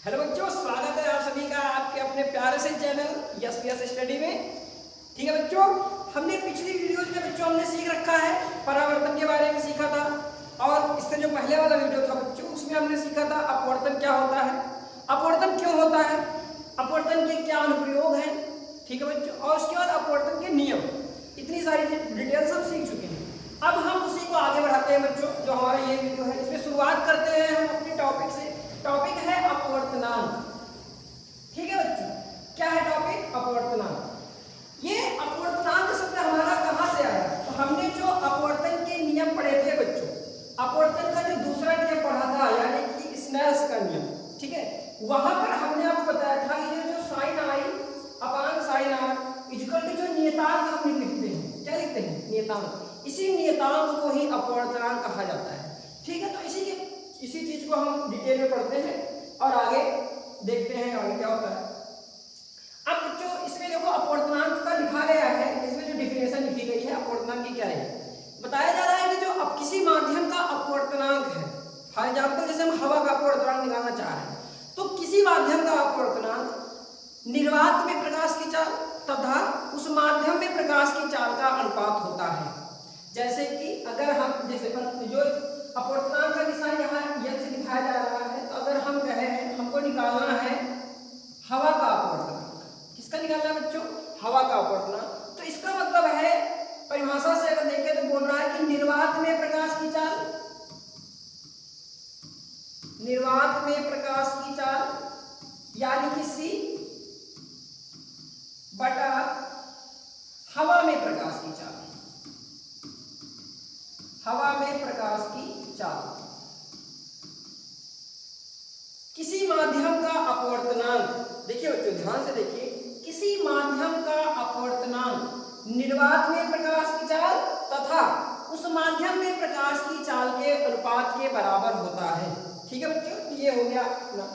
Hello बच्चों, स्वागत है आप सभी का आपके अपने प्यारे से चैनल यस स्टडी में। ठीक है बच्चों, हमने पिछली वीडियोज में बच्चों हमने सीख रखा है, परावर्तन के बारे में सीखा था। और इससे जो पहले वाला वीडियो था बच्चों, उसमें हमने सीखा था अपवर्तन क्या होता है, अपवर्तन क्यों होता है, अपवर्तन के क्या अनुप्रयोग हैं। ठीक है बच्चों, और उसके बाद अपवर्तन के नियम, इतनी सारी डिटेल्स हम सीख चुके हैं। अब हम उसी को आगे बढ़ाते हैं बच्चों। जो हमारा ये वीडियो है, इसमें शुरुआत करते हैं हम अपने टॉपिक से। टॉपिक है अपवर्तनांक। ठीक है बच्चों, क्या है टॉपिक? अपवर्तनांक। ये अपवर्तनांक शब्द हमारा कहां से आया? तो हमने जो अपवर्तन के नियम पढ़े थे बच्चों, अपवर्तन का जो दूसरा नियम पढ़ा था, यानी कि स्नेल्स का नियम। ठीक है, वहां पर हमने आपको बताया था ये जो sine i upon sine r equal to जो नियतांक हम लिखते हैं, क्या लिखते हैं? नियतांक। इसी नियतांक को ही अपवर्तनांक कहा जाता है। ठीक है, तो इसी चीज को हम डिटेल में पढ़ते हैं और आगे देखते हैं आगे क्या होता है। अब बच्चों इसमें देखो अपवर्तनांक का लिखा गया है, इसमें जो डिफिनेशन लिखी गई है अपवर्तनांक की क्या है, बताया जा रहा है कि जो अब किसी माध्यम का अपवर्तनांक है, फॉर एग्जाम्पल जैसे हम हवा का अपवर्तनांक निकालना चाह रहे हैं, तो किसी माध्यम का अपवर्तनांक निर्वात में प्रकाश की चाल तथा उस माध्यम में प्रकाश की चाल का अनुपात होता है। जैसे कि अगर हम जैसे जो अपवर्तनांक का निशान यहाँ यन से दिखाया जा रहा है, तो अगर हम कहें हमको निकालना है हवा का अपवर्तनांक, किसका निकालना है बच्चों? हवा का अपवर्तनांक। तो इसका मतलब है, परिभाषा से अगर देखें तो बोल रहा है कि निर्वात में प्रकाश की चाल, निर्वात में प्रकाश की चाल यानी कि सी बटा हवा में प्रकाश की चाल, हवा में प्रकाश की चाल। किसी माध्यम का अपवर्तनांक, देखिए बच्चों ध्यान से देखिए, किसी माध्यम का अपवर्तनांक निर्वात में प्रकाश की चाल तथा उस माध्यम में प्रकाश की चाल के अनुपात के बराबर होता है। ठीक है बच्चों, ये हो गया ना।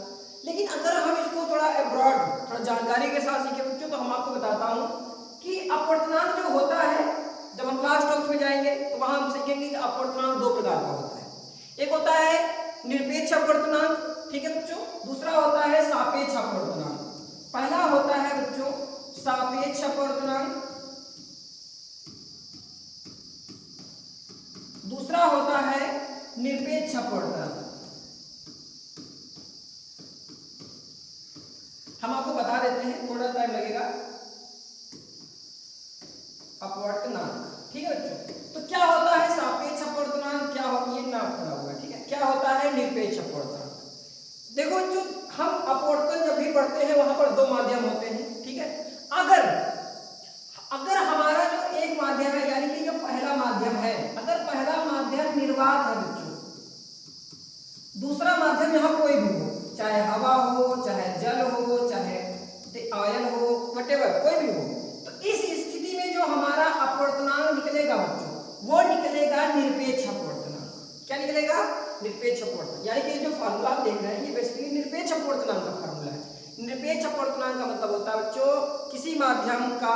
लेकिन अगर हम इसको थोड़ा एब्रॉड, थोड़ा जानकारी के साथ सीखे बच्चों, तो हम आपको बताता हूं कि अपवर्तनांक जो होता है, जब हम क्लास 12 में जाएंगे तो वहां हम सीखेंगे कि अपवर्तनांक दो प्रकार का होता है। एक होता है निरपेक्ष अपवर्तनांक, ठीक है बच्चों, दूसरा होता है सापेक्ष अपवर्तनांक। पहला होता है बच्चों सापेक्ष अपवर्तनांक, दूसरा होता है निरपेक्ष अपवर्तनांक। हम आपको बता देते हैं, थोड़ा टाइम लगेगा। अपवर्तनांक, ठीक है बच्चों, तो क्या होता है सापेक्ष अपवर्तनांक, क्या हो ये नाम पड़ा हुआ है। ठीक है, क्या होता है निरपेक्ष अपवर्तनांक। देखो जो हम अपवर्तन जब भी पढ़ते हैं वहां पर दो माध्यम होते हैं। ठीक है, अगर हमारा जो एक माध्यम है, यानी कि जो पहला माध्यम है, अगर पहला माध्यम निर्वात है बच्चों, दूसरा माध्यम यहाँ कोई भी हो, चाहे हवा हो, चाहे जल हो, चाहे ऑयल हो, व्हाटएवर कोई भी हो, तो इस स्थिति में जो हमारा अपवर्तनांक निकलेगा बच्चों, वो निकलेगा निरपेक्ष अपवर्तनांक। क्या निकलेगा? निरपेक्ष अपवर्तनांक। यानी कि जो फार्मूला आप देख रहे हैं ये बेसिकली निरपेक्ष अपवर्तनांक का फार्मूला है। निरपेक्ष अपवर्तनांक का मतलब होता है बच्चों किसी माध्यम का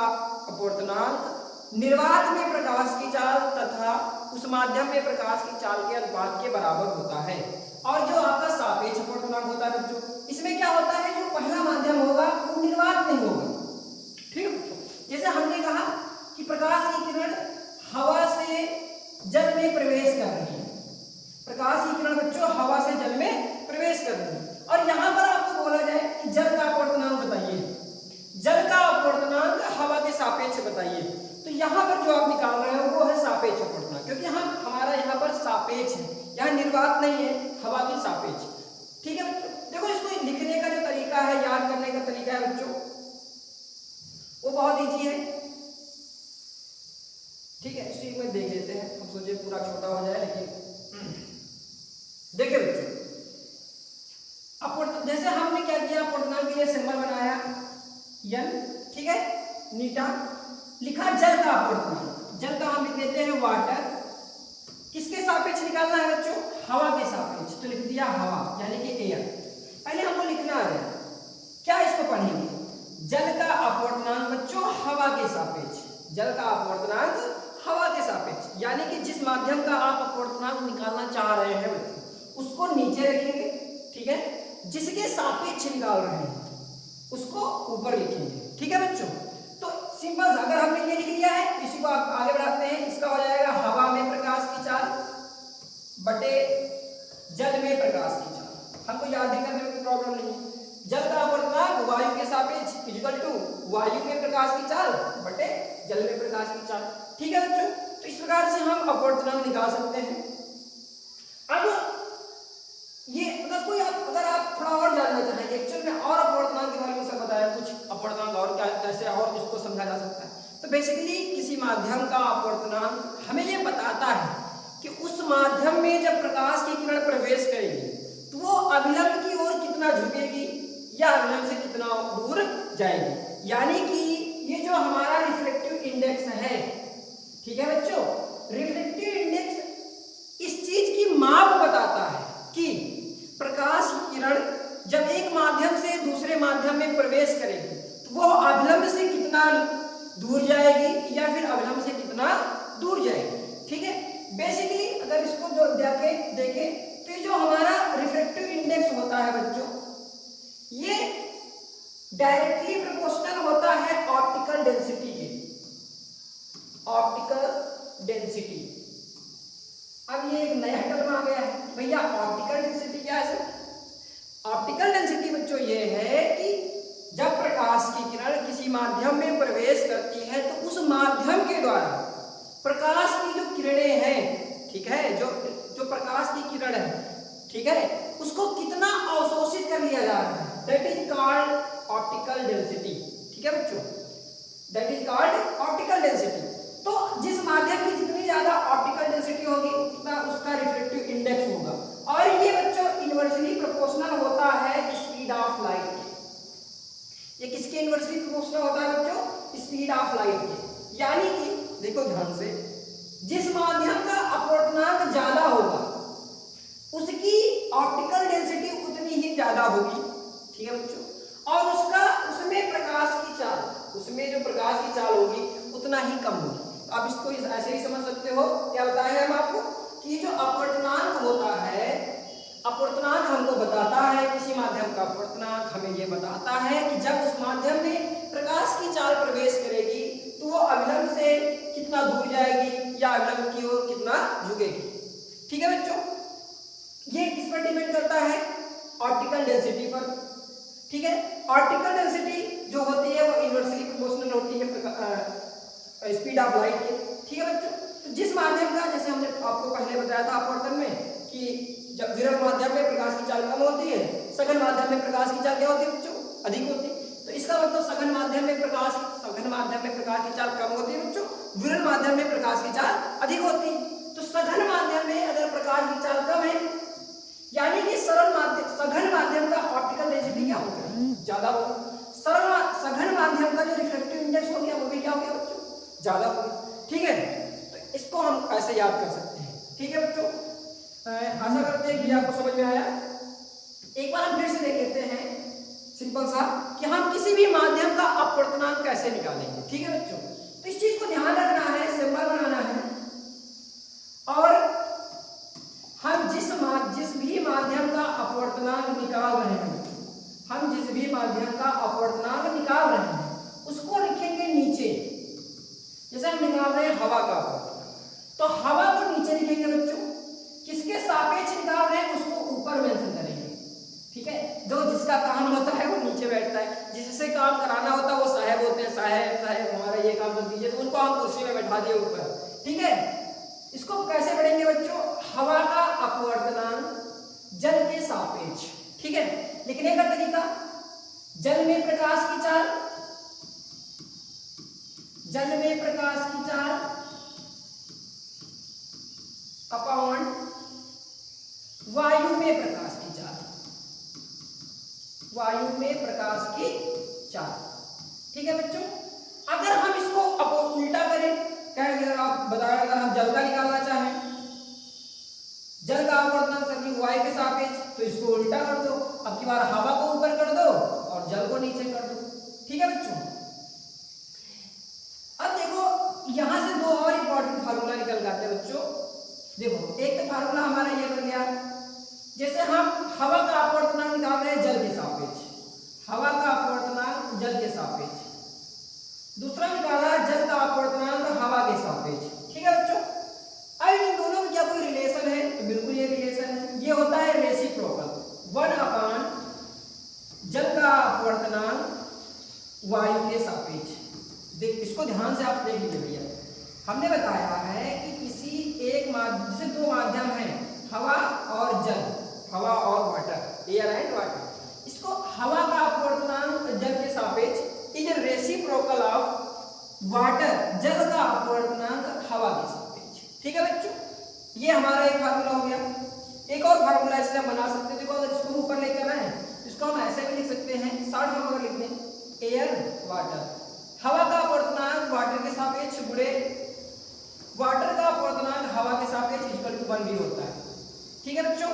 अपवर्तनांक निर्वात में प्रकाश की चाल तथा उस माध्यम में प्रकाश की चाल के अनुपात के बराबर होता है। और जो आपका सापेक्ष अपवर्तनांक होता है बच्चों, इसमें क्या होता है, जो पहला माध्यम होगा वो निर्वात नहीं होगा। ठीक है, जैसे हमने कहा कि प्रकाश की किरण हवा से जल में प्रवेश कर रही है, प्रकाश की किरण बच्चों हवा से जल में प्रवेश कर रही है। और यहां पर आपको बोला जाए कि जल का अपवर्तनांक बताइए, जल का अपवर्तनांक हवा के सापेक्ष बताइए, तो यहां पर जो आप निकाल रहे हैं वो है सापेक्ष अपवर्तनांक, क्योंकि हमारा यहाँ पर सापेक्ष है, यहाँ निर्वात नहीं है, हवा की सापेक्ष। ठीक है बच्चों, देखो इसको लिखने का जो तरीका है, याद करने का तरीका है बच्चों, वो बहुत इजी है। ठीक है, इसी में देख लेते हैं, हम सोचे पूरा छोटा हो जाए, लेकिन देखिए बच्चों अपवर्तन, जैसे हमने क्या किया, अपवर्तनांक के लिए सिंबल बनाया यन, ठीक है, नीटा, लिखा जल का अपवर्तनांक, जल का हम लिख देते हैं वाटर। किसके सापेक्ष निकालना है बच्चों? हवा के सापेक्ष, तो लिख दिया हवा यानी कि एयर। पहले हमको लिखना है, क्या इसको पढ़ेंगे, जल का अपवर्तनांक बच्चों हवा के सापेक्ष, जल का अपवर्तनांक हवा के सापेक्ष, यानी कि जिस माध्यम का आप अपवर्तनांक निकालना चाह रहे हैं उसको नीचे रखेंगे। ठीक है, जिसके सापेक्ष निकाल रहे हैं उसको ऊपर लिखेंगे। ठीक है बच्चों, तो सिंपल अगर हमने ये लिख लिया है इसी को आप आगे बढ़ाते हैं। इसका हो जाएगा हवा में प्रकाश की चाल बटे जल में प्रकाश की चाल। हमको याद ही करने में कोई प्रॉब्लम नहीं है। जल का अपवर्तनांक वायु के सापेक्ष इक्वल टू वायु में प्रकाश की चाल बटे जल में प्रकाश की चाल। ठीक है बच्चों, तो इस प्रकार से हम अपवर्तनांक निकाल सकते हैं। अब ये अगर आप थोड़ा और जानना चाहें एक्चुअल में और अपवर्तनांक के बारे में सब बताया, कुछ अपवर्तनांक और क्या कैसे और इसको समझा जा सकता है, तो बेसिकली किसी माध्यम का अपवर्तनांक हमें ये बताता है कि उस माध्यम में जब प्रकाश की किरण प्रवेश करेगी तो वो अभिलंब की ओर कितना झुकेगी या अभिलंब से कितना दूर जाएगी। यानी कि ये जो हमारा रिफ्लेक्टिव इंडेक्स है, ठीक है बच्चों, रिफ्लेक्टिव इंडेक्स इस चीज की माप बताता है कि प्रकाश की किरण जब एक माध्यम से दूसरे माध्यम में प्रवेश करेगी तो वो अभिलंब से कितना दूर जाएगी या फिर अभिलंब से कितना दूर जाएगी। ठीक है, बेसिकली अगर इसको देखें तो जो हमारा रिफ्लेक्टिव इंडेक्स होता है बच्चों, ये डायरेक्टली प्रोपोर्शनल होता है ऑप्टिकल डेंसिटी के। ऑप्टिकल डेंसिटी, अब ये एक नया टर्म आ गया है भैया, ऑप्टिकल डेंसिटी क्या है सर? ऑप्टिकल डेंसिटी बच्चों ये है कि जब प्रकाश की किरण किसी माध्यम में प्रवेश करती है तो उस माध्यम के द्वारा प्रकाश की जो किरणें हैं, ठीक है, जो प्रकाश की किरण है, ठीक है, उसको कितना अवशोषित कर लिया जा रहा है, that is called optical density. ठीक है बच्चों, that is called optical density. तो जिस माध्यम की जितनी ज्यादा ऑप्टिकल डेंसिटी होगी उतना उसका रिफ्लेक्टिव इंडेक्स होगा, और ये बच्चों इनवर्सली प्रोपोर्शनल होता है स्पीड ऑफ लाइट के। ये किसके इनवर्सली प्रोपोर्शनल होता है बच्चों? स्पीड ऑफ लाइट के। यानी कि देखो ध्यान से, जिस माध्यम का अपवर्तनांक ज्यादा होगा उसकी ऑप्टिकल डेंसिटी उतनी ही ज्यादा होगी। ठीक है बच्चों, और उसमें प्रकाश की चाल, उसमें जो प्रकाश की चाल होगी उतना ही कम होगी। आप इसको ऐसे ही समझ सकते हो, क्या बताया हम आपको कि जो अपवर्तनांक होता है, अपवर्तनांक हमको बताता है किसी माध्यम का अपवर्तनांक हमें ये बताता है कि जब उस माध्यम में प्रकाश की चाल प्रवेश करेगी तो वो अभिलंब से कितना दूर जाएगी या अभिलंब की ओर कितना झुकेगी। ठीक है बच्चों, ये किस पर डिपेंड करता है? ऑप्टिकल डेंसिटी पर। ठीक है, ऑप्टिकल डेंसिटी जो होती है वो इनवर्सली प्रोपोर्शनल होती है स्पीड ऑफ लाइट के। ठीक है बच्चों, तो जिस माध्यम का, जैसे हमने आपको पहले बताया था अपवर्तन में कि जब विरल माध्यम में प्रकाश की चाल कम होती है, सघन माध्यम में प्रकाश की चाल क्या होती है बच्चों? अधिक होती है। तो इसका मतलब सघन माध्यम में प्रकाश की चाल कम होती है बच्चों, विरल माध्यम में प्रकाश की चाल अधिक होती है। तो सघन माध्यम में अगर प्रकाश की चाल कम है, यानी कि सघन माध्यम का ऑप्टिकल डेंसिटी क्या होगा? ज्यादा होगा। सघन माध्यम का जो रिफ्लेक्टिव इंडेक्स हो गया वो भी क्या हो गया बच्चों? ज्यादा होगा। ठीक है, तो इसको हम ऐसे याद कर सकते हैं। ठीक है बच्चों, आशा करते हैं कि आपको समझ में आया। एक बार हम फिर से देख लेते हैं सिंपल सा कि हम किसी भी माध्यम का अपवर्तनांक कैसे निकालेंगे। ठीक है बच्चों, तो इस चीज को ध्यान रखना है, सिंबल बनाना है, और हम जिस भी माध्यम का अपवर्तनांक निकाल रहे हैं, हम जिस भी माध्यम का अपवर्तनांक निकाल रहे हैं उसको लिखेंगे नीचे। जैसे हम निकाल रहे हैं हवा का अपवर्तनांक, तो हवा को नीचे लिखेंगे बच्चों, किसके सापेक्ष निकाल रहे हैं उसको ऊपर मेंशन करेंगे। ठीक है, जो जिसका काम होता है वो नीचे बैठता है, जिससे काम कराना होता है वो साहब होते हैं, साहब हमारा ये काम कर दीजिए, तो उनको हम कुर्सी में बैठा दिए ऊपर। ठीक है, इसको कैसे पढ़ेंगे बच्चों? हवा का अपवर्तनांक जल के सापेक्ष। ठीक है, लिखने का तरीका, जल में प्रकाश की चाल, जल में प्रकाश की चाल अपॉन वायु में प्रकाश की चाल, वायु में प्रकाश की चाल। ठीक है बच्चों, अगर हम इसको उल्टा करें, क्या आप बताया, अगर हम जल का निकालना चाहें, जल का अपवर्तनांक सभी वायु के सापेक्ष, तो इसको उल्टा कर दो। अब की बार हवा को ऊपर कर दो और जल को नीचे कर दो। ठीक है बच्चों, अब देखो यहां से दो और इंपॉर्टेंट फार्मूला निकल जाते हैं बच्चों। देखो, एक तो फार्मूला हमारा ये बन गया, जैसे हम हवा का अपवर्तनांक निकाल रहे हैं लीजिए भैया, हमने बताया है कि किसी एक माध्यम, जैसे दो माध्यम हैं हवा और जल, हवा और वाटर, एयर एंड वाटर, इसको हवा का अपवर्तनांक जल के सापेक्ष इज रेसिप्रोकल ऑफ वाटर, जल का अपवर्तनांक हवा के सापेक्ष। ठीक है बच्चों, ये हमारा एक फार्मूला हो गया। एक और फार्मूला इससे हम बना सकते हैं, देखो अगर इसको ऊपर लेकर आए इसको हम ऐसे भी लिख सकते हैं, शॉर्ट फॉर्म अगर लिख दें एयर वाटर, हवा का अपवर्तनांक वाटर के सापेक्ष गुणे वाटर का अपवर्तनांक हवा के सापेक्ष इक्वल टू 1 भी होता है। ठीक है बच्चों,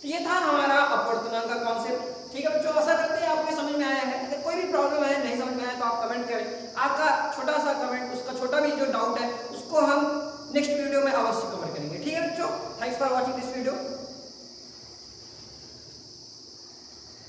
तो ये था हमारा अपवर्तनांक का कॉन्सेप्ट। ठीक है बच्चों, आशा करते हैं आपको समझ में आया है। अगर कोई भी प्रॉब्लम है, नहीं समझ में आया तो आप कमेंट करें, आपका छोटा सा कमेंट, उसका छोटा भी जो डाउट है उसको हम नेक्स्ट वीडियो में अवश्य कवर करेंगे। ठीक है बच्चों, thanks for watching this video.